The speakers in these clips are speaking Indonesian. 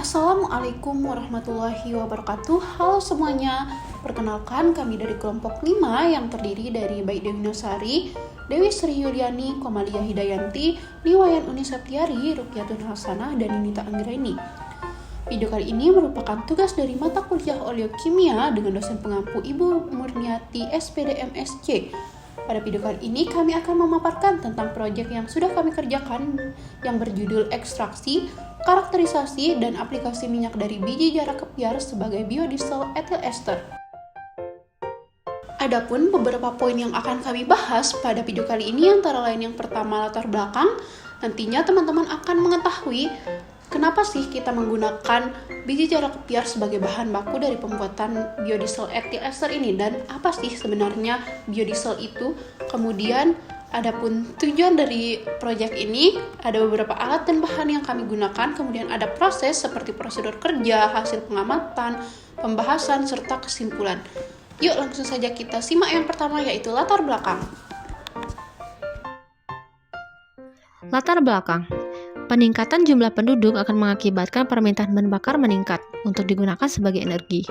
Assalamualaikum warahmatullahi wabarakatuh. Halo semuanya, perkenalkan kami dari kelompok 5 yang terdiri dari Baik Dewi Nosari, Dewi Sri Yuliani, Komalia Hidayanti, Niwayan Uni Septiari, Rukyatun Hasanah, dan Ninita Anggraini. Video kali ini merupakan tugas dari mata kuliah Oleokimia dengan dosen pengampu Ibu Murniati SPD MSc. Pada video kali ini kami akan memaparkan tentang proyek yang sudah kami kerjakan yang berjudul ekstraksi, karakterisasi, dan aplikasi minyak dari biji jarak kepiar sebagai biodiesel etil ester. Adapun beberapa poin yang akan kami bahas pada video kali ini antara lain yang pertama latar belakang. Nantinya teman-teman akan mengetahui kenapa sih kita menggunakan biji jarak kepiar sebagai bahan baku dari pembuatan biodiesel etil ester ini dan apa sih sebenarnya biodiesel itu. Kemudian adapun tujuan dari proyek ini, ada beberapa alat dan bahan yang kami gunakan, kemudian ada proses seperti prosedur kerja, hasil pengamatan, pembahasan, serta kesimpulan. Yuk langsung saja kita simak yang pertama yaitu latar belakang. Latar belakang. Peningkatan jumlah penduduk akan mengakibatkan permintaan bahan bakar meningkat untuk digunakan sebagai energi.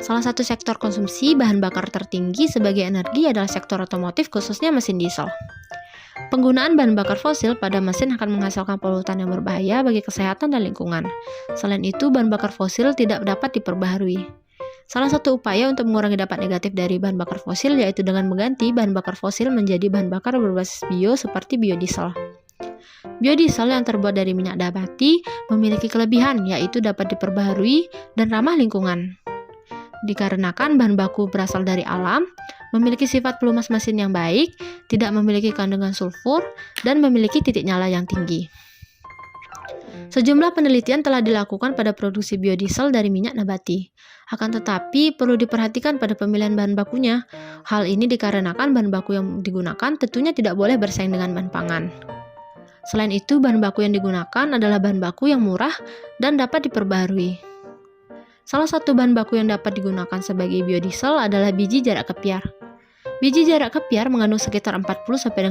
Salah satu sektor konsumsi bahan bakar tertinggi sebagai energi adalah sektor otomotif, khususnya mesin diesel. Penggunaan bahan bakar fosil pada mesin akan menghasilkan polutan yang berbahaya bagi kesehatan dan lingkungan. Selain itu, bahan bakar fosil tidak dapat diperbaharui. Salah satu upaya untuk mengurangi dampak negatif dari bahan bakar fosil yaitu dengan mengganti bahan bakar fosil menjadi bahan bakar berbasis bio seperti biodiesel. Biodiesel yang terbuat dari minyak nabati memiliki kelebihan yaitu dapat diperbaharui dan ramah lingkungan. Dikarenakan bahan baku berasal dari alam, memiliki sifat pelumas mesin yang baik, tidak memiliki kandungan sulfur, dan memiliki titik nyala yang tinggi. Sejumlah penelitian telah dilakukan pada produksi biodiesel dari minyak nabati. Akan tetapi, perlu diperhatikan pada pemilihan bahan bakunya. Hal ini dikarenakan bahan baku yang digunakan tentunya tidak boleh bersaing dengan bahan pangan. Selain itu, bahan baku yang digunakan adalah bahan baku yang murah dan dapat diperbaharui. Salah satu bahan baku yang dapat digunakan sebagai biodiesel adalah biji jarak kepiar. Biji jarak kepiar mengandung sekitar 40-60%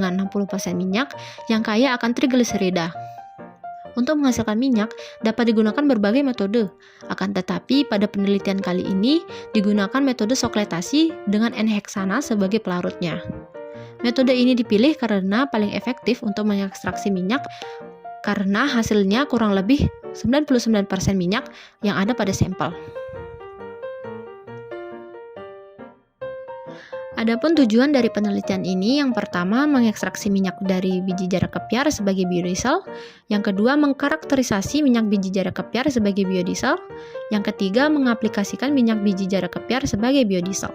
minyak yang kaya akan trigliserida. Untuk menghasilkan minyak, dapat digunakan berbagai metode. Akan tetapi, pada penelitian kali ini, digunakan metode sokletasi dengan N-heksana sebagai pelarutnya. Metode ini dipilih karena paling efektif untuk mengekstraksi minyak karena hasilnya kurang lebih 99% minyak yang ada pada sampel. Adapun tujuan dari penelitian ini, yang pertama mengekstraksi minyak dari biji jarak kepiar sebagai biodiesel, yang kedua mengkarakterisasi minyak biji jarak kepiar sebagai biodiesel, yang ketiga mengaplikasikan minyak biji jarak kepiar sebagai biodiesel.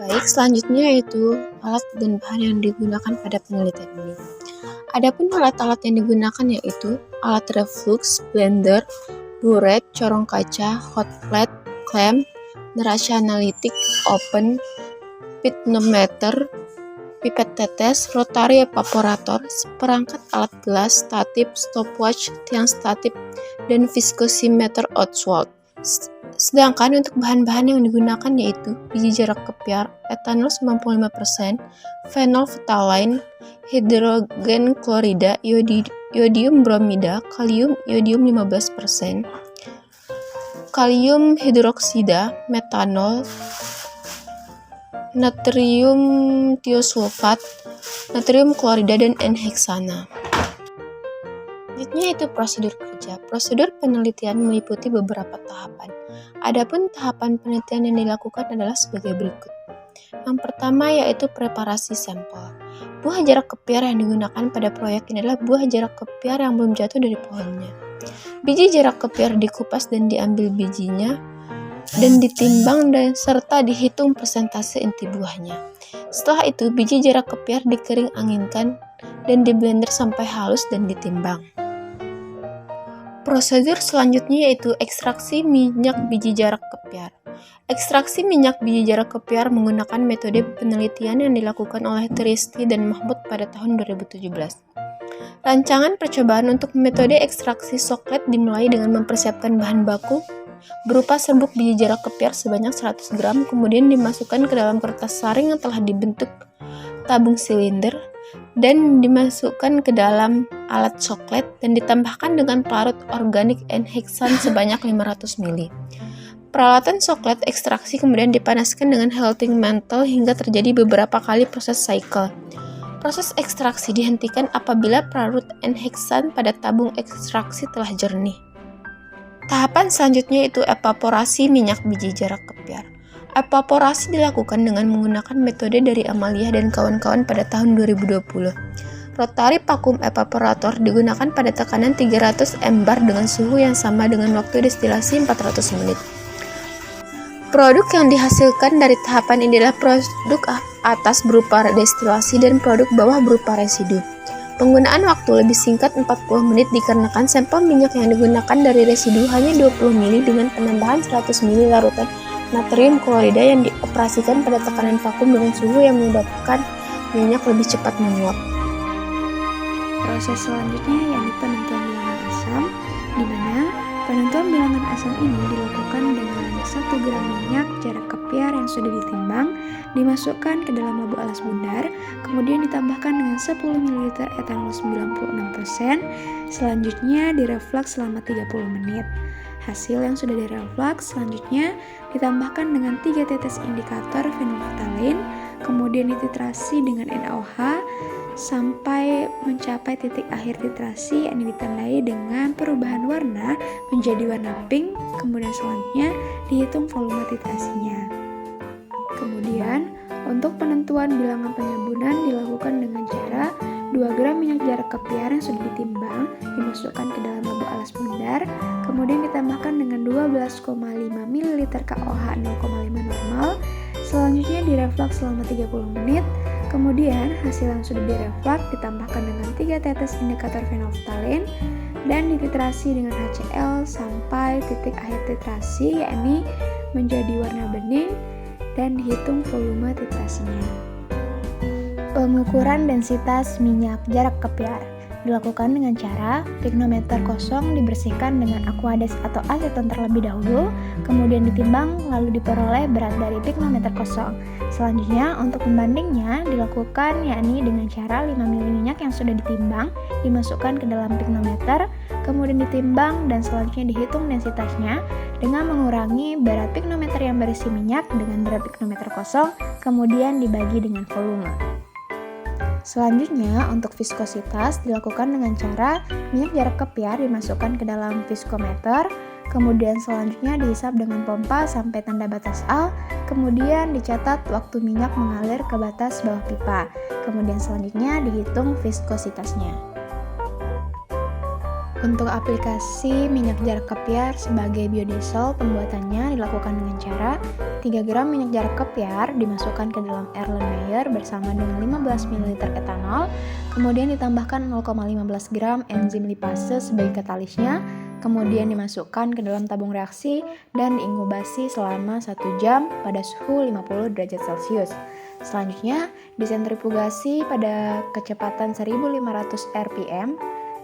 Baik, selanjutnya yaitu alat dan bahan yang digunakan pada penelitian ini. Adapun alat-alat yang digunakan yaitu alat reflux, blender, burette, corong kaca, hot plate, clamp, neraca analitik, open, pitnometer, pipet tetes, rotary evaporator, seperangkat alat gelas, statip, stopwatch, tiang statip, dan viscosimeter Ostwald. Sedangkan untuk bahan-bahan yang digunakan yaitu biji jarak kepiar, etanol 95%, fenol phthalein, hidrogen klorida, iodium bromida, kalium iodium 15%, kalium hidroksida, metanol, natrium tiosulfat, natrium klorida, dan N-heksana. Selanjutnya itu prosedur kerja. Prosedur penelitian meliputi beberapa tahapan. Adapun tahapan penelitian yang dilakukan adalah sebagai berikut. Yang pertama yaitu preparasi sampel. Buah jarak kepiar yang digunakan pada proyek ini adalah buah jarak kepiar yang belum jatuh dari pohonnya. Biji jarak kepiar dikupas dan diambil bijinya dan ditimbang serta dihitung persentase inti buahnya. Setelah itu, biji jarak kepiar dikering anginkan dan diblender sampai halus dan ditimbang. Prosedur selanjutnya yaitu ekstraksi minyak biji jarak kepiar. Ekstraksi minyak biji jarak kepiar menggunakan metode penelitian yang dilakukan oleh Tristi dan Mahmud pada tahun 2017. Rancangan percobaan untuk metode ekstraksi soklet dimulai dengan mempersiapkan bahan baku berupa serbuk biji jarak kepiar sebanyak 100 gram, kemudian dimasukkan ke dalam kertas saring yang telah dibentuk tabung silinder, dan dimasukkan ke dalam alat coklat dan ditambahkan dengan pelarut organik enhexan sebanyak 500 ml. Peralatan coklat ekstraksi kemudian dipanaskan dengan heating mantle hingga terjadi beberapa kali proses cycle. Proses ekstraksi dihentikan apabila pelarut enhexan pada tabung ekstraksi telah jernih. Tahapan selanjutnya yaitu evaporasi minyak biji jarak kepiar. Evaporasi dilakukan dengan menggunakan metode dari Amalia dan kawan-kawan pada tahun 2020. Rotary vacuum evaporator digunakan pada tekanan 300 mbar dengan suhu yang sama dengan waktu destilasi 400 menit. Produk yang dihasilkan dari tahapan ini adalah produk atas berupa destilasi dan produk bawah berupa residu. Penggunaan waktu lebih singkat 40 menit dikarenakan sampel minyak yang digunakan dari residu hanya 20 ml dengan penambahan 100 ml larutan natrium klorida yang dioperasikan pada tekanan vakum dengan suhu yang menyebabkan minyak lebih cepat menguap. Proses selanjutnya yakni penentuan bilangan asam, di mana penentuan bilangan asam ini dilakukan dengan 1 gram minyak jarak kepiar yang sudah ditimbang, dimasukkan ke dalam labu alas bundar, kemudian ditambahkan dengan 10 ml etanol 96%, selanjutnya direfleks selama 30 menit. Hasil yang sudah direfleks selanjutnya ditambahkan dengan 3 tetes indikator fenolphthalein, kemudian dititrasi dengan NaOH sampai mencapai titik akhir titrasi yang ditandai dengan perubahan warna menjadi warna pink, kemudian selanjutnya dihitung volume titrasinya. Kemudian untuk penentuan bilangan penyambunan dilakukan dengan cara 2 gram minyak jarak kepiar yang sudah ditimbang dimasukkan ke dalam labu alas bundar, kemudian ditambahkan dengan 12,5 ml KOH 0,5 normal, selanjutnya direfleks selama 30 menit. Kemudian hasil yang sudah direfleks ditambahkan dengan 3 tetes indikator fenolphthalein dan dititrasi dengan HCl sampai titik akhir titrasi yakni menjadi warna bening dan dihitung volume titrasinya. Pengukuran densitas minyak jarak kepiar dilakukan dengan cara pignometer kosong dibersihkan dengan aqueous atau aseton terlebih dahulu, kemudian ditimbang lalu diperoleh berat dari pignometer kosong. Selanjutnya untuk pembandingnya dilakukan yakni dengan cara 5 ml minyak yang sudah ditimbang dimasukkan ke dalam pignometer, kemudian ditimbang dan selanjutnya dihitung densitasnya dengan mengurangi berat pignometer yang berisi minyak dengan berat pignometer kosong, kemudian dibagi dengan volume. Selanjutnya, untuk viskositas dilakukan dengan cara minyak jarak kepiar dimasukkan ke dalam viskometer, kemudian selanjutnya dihisap dengan pompa sampai tanda batas A, kemudian dicatat waktu minyak mengalir ke batas bawah pipa, kemudian selanjutnya dihitung viskositasnya. Untuk aplikasi minyak jarak kepiar sebagai biodiesel, pembuatannya dilakukan dengan cara 3 gram minyak jarak kepiar dimasukkan ke dalam Erlenmeyer bersama dengan 15 ml etanol, kemudian ditambahkan 0,15 gram enzim lipase sebagai katalisnya, kemudian dimasukkan ke dalam tabung reaksi dan diinkubasi selama 1 jam pada suhu 50 derajat Celcius. Selanjutnya, disentrifugasi pada kecepatan 1500 rpm,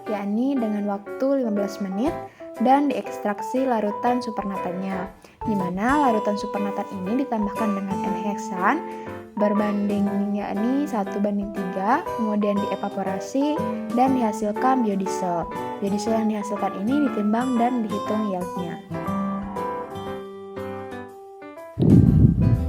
yakni dengan waktu 15 menit, dan diekstraksi larutan supernatanya, di mana larutan supernatan ini ditambahkan dengan enhexan berbanding yakni 1:3, kemudian dievaporasi dan dihasilkan biodiesel. Biodiesel yang dihasilkan ini ditimbang dan dihitung yield-nya.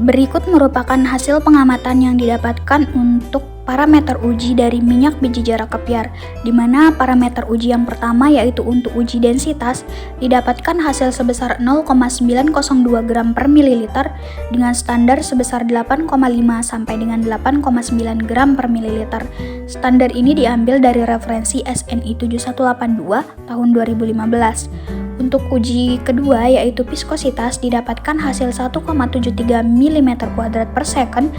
Berikut merupakan hasil pengamatan yang didapatkan untuk parameter uji dari minyak biji jarak kepiar, di mana parameter uji yang pertama yaitu untuk uji densitas didapatkan hasil sebesar 0,902 gram per mililiter dengan standar sebesar 8,5 sampai dengan 8,9 gram per mililiter. Standar ini diambil dari referensi SNI 7182 tahun 2015. Untuk uji kedua yaitu viskositas didapatkan hasil 1,73 mm kuadrat per second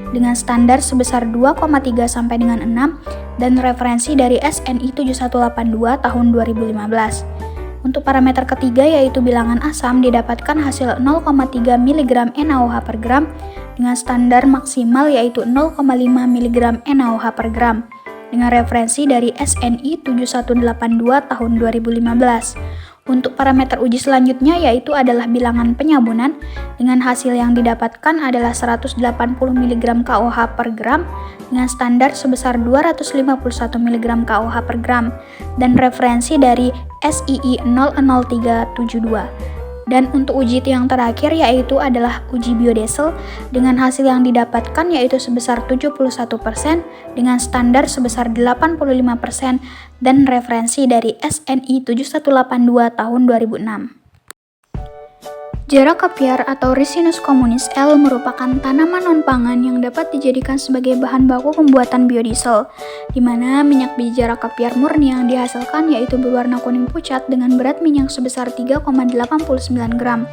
dengan standar sebesar 2,3 sampai dengan 6 dan referensi dari SNI 7182 tahun 2015. Untuk parameter ketiga yaitu bilangan asam didapatkan hasil 0,3 mg NaOH per gram dengan standar maksimal yaitu 0,5 mg NaOH per gram dengan referensi dari SNI 7182 tahun 2015. Untuk parameter uji selanjutnya yaitu adalah bilangan penyabunan dengan hasil yang didapatkan adalah 180 mg KOH per gram dengan standar sebesar 251 mg KOH per gram dan referensi dari SII 00372. Dan untuk uji yang terakhir yaitu adalah uji biodiesel dengan hasil yang didapatkan yaitu sebesar 71% dengan standar sebesar 85% dan referensi dari SNI 7182 tahun 2006. Jara kepiar atau Ricinus communis L merupakan tanaman non-pangan yang dapat dijadikan sebagai bahan baku pembuatan biodiesel, di mana minyak biji jara kepiar murni yang dihasilkan yaitu berwarna kuning pucat dengan berat minyak sebesar 3,89 gram.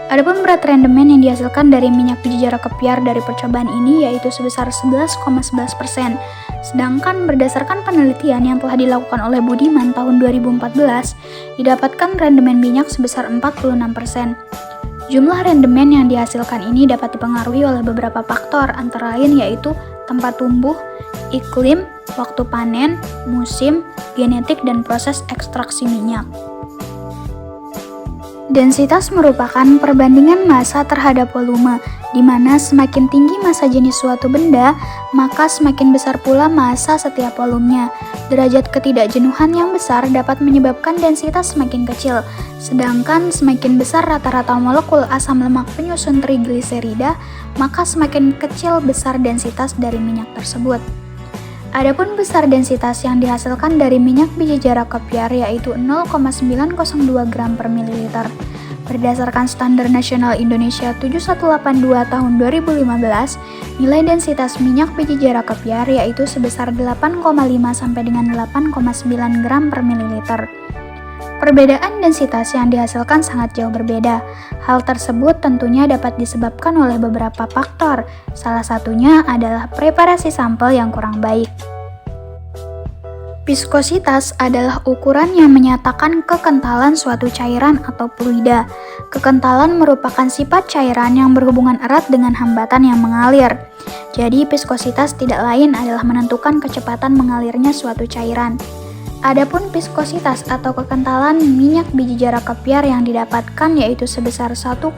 Adapun berat rendemen yang dihasilkan dari minyak biji jara kepiar dari percobaan ini yaitu sebesar 11,11%, sedangkan berdasarkan penelitian yang telah dilakukan oleh Budiman tahun 2014, didapatkan rendemen minyak sebesar 46%. Jumlah rendemen yang dihasilkan ini dapat dipengaruhi oleh beberapa faktor, antara lain yaitu tempat tumbuh, iklim, waktu panen, musim, genetik, dan proses ekstraksi minyak. Densitas merupakan perbandingan massa terhadap volume, di mana semakin tinggi massa jenis suatu benda, maka semakin besar pula massa setiap volumenya. Derajat ketidakjenuhan yang besar dapat menyebabkan densitas semakin kecil, sedangkan semakin besar rata-rata molekul asam lemak penyusun trigliserida, maka semakin kecil besar densitas dari minyak tersebut. Adapun besar densitas yang dihasilkan dari minyak biji jara kepiar yaitu 0,902 gram per mililiter. Berdasarkan Standar Nasional Indonesia 7182 tahun 2015, nilai densitas minyak biji jara kepiar yaitu sebesar 8,5 sampai dengan 8,9 gram per mililiter. Perbedaan densitas yang dihasilkan sangat jauh berbeda. Hal tersebut tentunya dapat disebabkan oleh beberapa faktor. Salah satunya adalah preparasi sampel yang kurang baik. Viskositas adalah ukuran yang menyatakan kekentalan suatu cairan atau fluida. Kekentalan merupakan sifat cairan yang berhubungan erat dengan hambatan yang mengalir. Jadi, viskositas tidak lain adalah menentukan kecepatan mengalirnya suatu cairan. Adapun viskositas atau kekentalan minyak biji jara kepiar yang didapatkan yaitu sebesar 1,73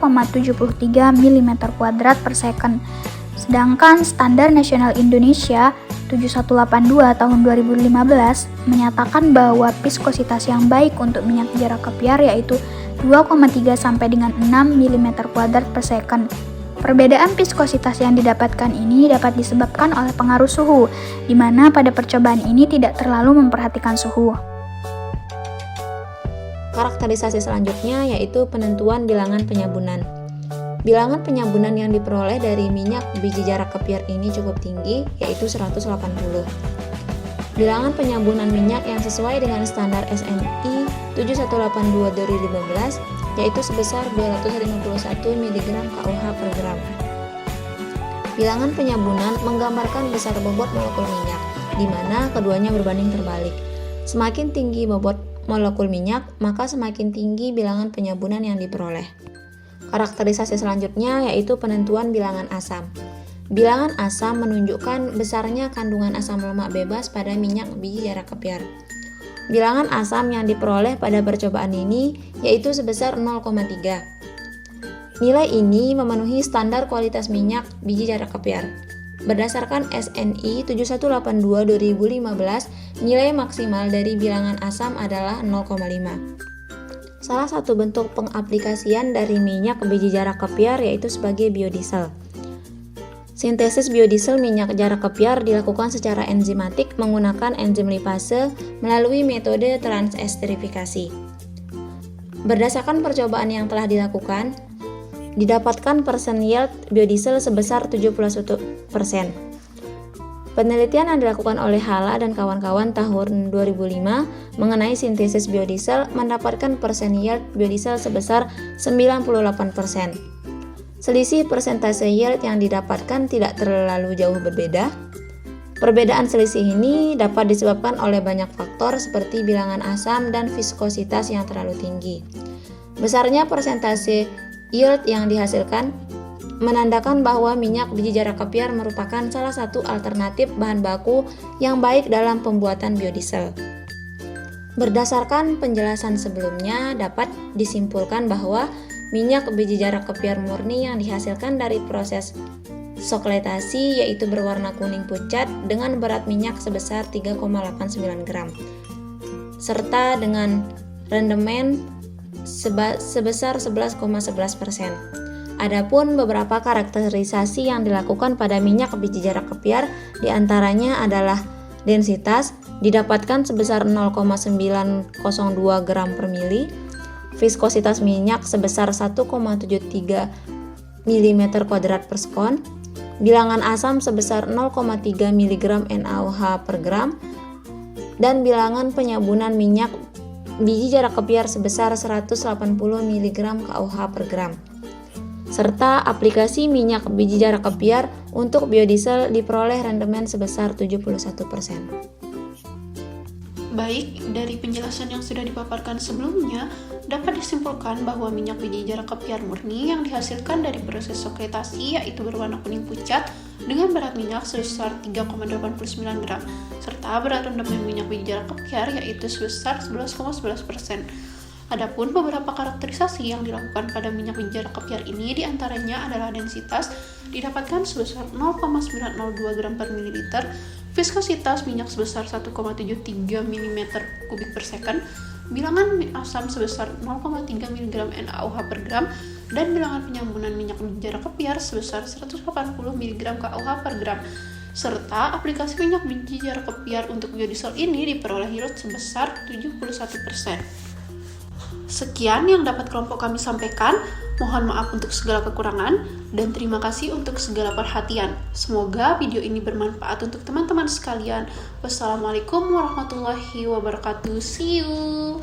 mm² per second. Sedangkan Standar Nasional Indonesia 7182 tahun 2015 menyatakan bahwa viskositas yang baik untuk minyak jara kepiar yaitu 2,3 sampai dengan 6 mm² per second. Perbedaan viskositas yang didapatkan ini dapat disebabkan oleh pengaruh suhu, di mana pada percobaan ini tidak terlalu memperhatikan suhu. Karakterisasi selanjutnya yaitu penentuan bilangan penyabunan. Bilangan penyabunan yang diperoleh dari minyak biji jara kepiar ini cukup tinggi, yaitu 180. Bilangan penyabunan minyak yang sesuai dengan standar SNI 7182 2015 yaitu sebesar 251 mg KOH per gram. Bilangan penyabunan menggambarkan besar bobot molekul minyak, di mana keduanya berbanding terbalik. Semakin tinggi bobot molekul minyak, maka semakin tinggi bilangan penyabunan yang diperoleh. Karakterisasi selanjutnya yaitu penentuan bilangan asam. Bilangan asam menunjukkan besarnya kandungan asam lemak bebas pada minyak biji jara kepiar. Bilangan asam yang diperoleh pada percobaan ini yaitu sebesar 0,3. Nilai ini memenuhi standar kualitas minyak biji jara kepiar. Berdasarkan SNI 7182 2015, nilai maksimal dari bilangan asam adalah 0,5. Salah satu bentuk pengaplikasian dari minyak biji jara kepiar yaitu sebagai biodiesel. Sintesis biodiesel minyak jara kepiar dilakukan secara enzimatik menggunakan enzim lipase melalui metode transesterifikasi. Berdasarkan percobaan yang telah dilakukan, didapatkan persen yield biodiesel sebesar 71%. Penelitian yang dilakukan oleh Hala dan kawan-kawan tahun 2005 mengenai sintesis biodiesel mendapatkan persen yield biodiesel sebesar 98%. Selisih persentase yield yang didapatkan tidak terlalu jauh berbeda. Perbedaan selisih ini dapat disebabkan oleh banyak faktor seperti bilangan asam dan viskositas yang terlalu tinggi. Besarnya persentase yield yang dihasilkan menandakan bahwa minyak biji jara kepiar merupakan salah satu alternatif bahan baku yang baik dalam pembuatan biodiesel. Berdasarkan penjelasan sebelumnya, dapat disimpulkan bahwa minyak biji jarak kepiar murni yang dihasilkan dari proses sokletasi yaitu berwarna kuning pucat dengan berat minyak sebesar 3,89 gram serta dengan rendemen sebesar 11,11%. Adapun beberapa karakterisasi yang dilakukan pada minyak biji jarak kepiar diantaranya adalah densitas didapatkan sebesar 0,902 gram per mili, viskositas minyak sebesar 1,73 mm kuadrat per sekon, bilangan asam sebesar 0,3 mg NaOH per gram, dan bilangan penyabunan minyak biji jarak kepiar sebesar 180 mg KOH per gram. Serta aplikasi minyak biji jarak kepiar untuk biodiesel diperoleh rendemen sebesar 71%. Baik, dari penjelasan yang sudah dipaparkan sebelumnya, dapat disimpulkan bahwa minyak biji jarak kepiar murni yang dihasilkan dari proses sokletasi yaitu berwarna kuning pucat dengan berat minyak sebesar 3,89 gram, serta berat rendemen minyak biji jarak kepiar yaitu sebesar 11,11%. Adapun beberapa karakterisasi yang dilakukan pada minyak biji jarak kepiar ini diantaranya adalah densitas didapatkan sebesar 0,902 gram per mililiter, viskositas minyak sebesar 1,73 mm kubik per second, bilangan asam sebesar 0,3 mg NaOH per gram, dan bilangan penyabunan minyak biji jarak kepiar sebesar 180 mg KOH per gram. Serta aplikasi minyak biji jarak kepiar untuk biodiesel ini diperoleh yield sebesar 71%. Sekian yang dapat kelompok kami sampaikan. Mohon maaf untuk segala kekurangan dan terima kasih untuk segala perhatian. Semoga video ini bermanfaat untuk teman-teman sekalian. Wassalamualaikum warahmatullahi wabarakatuh. See you.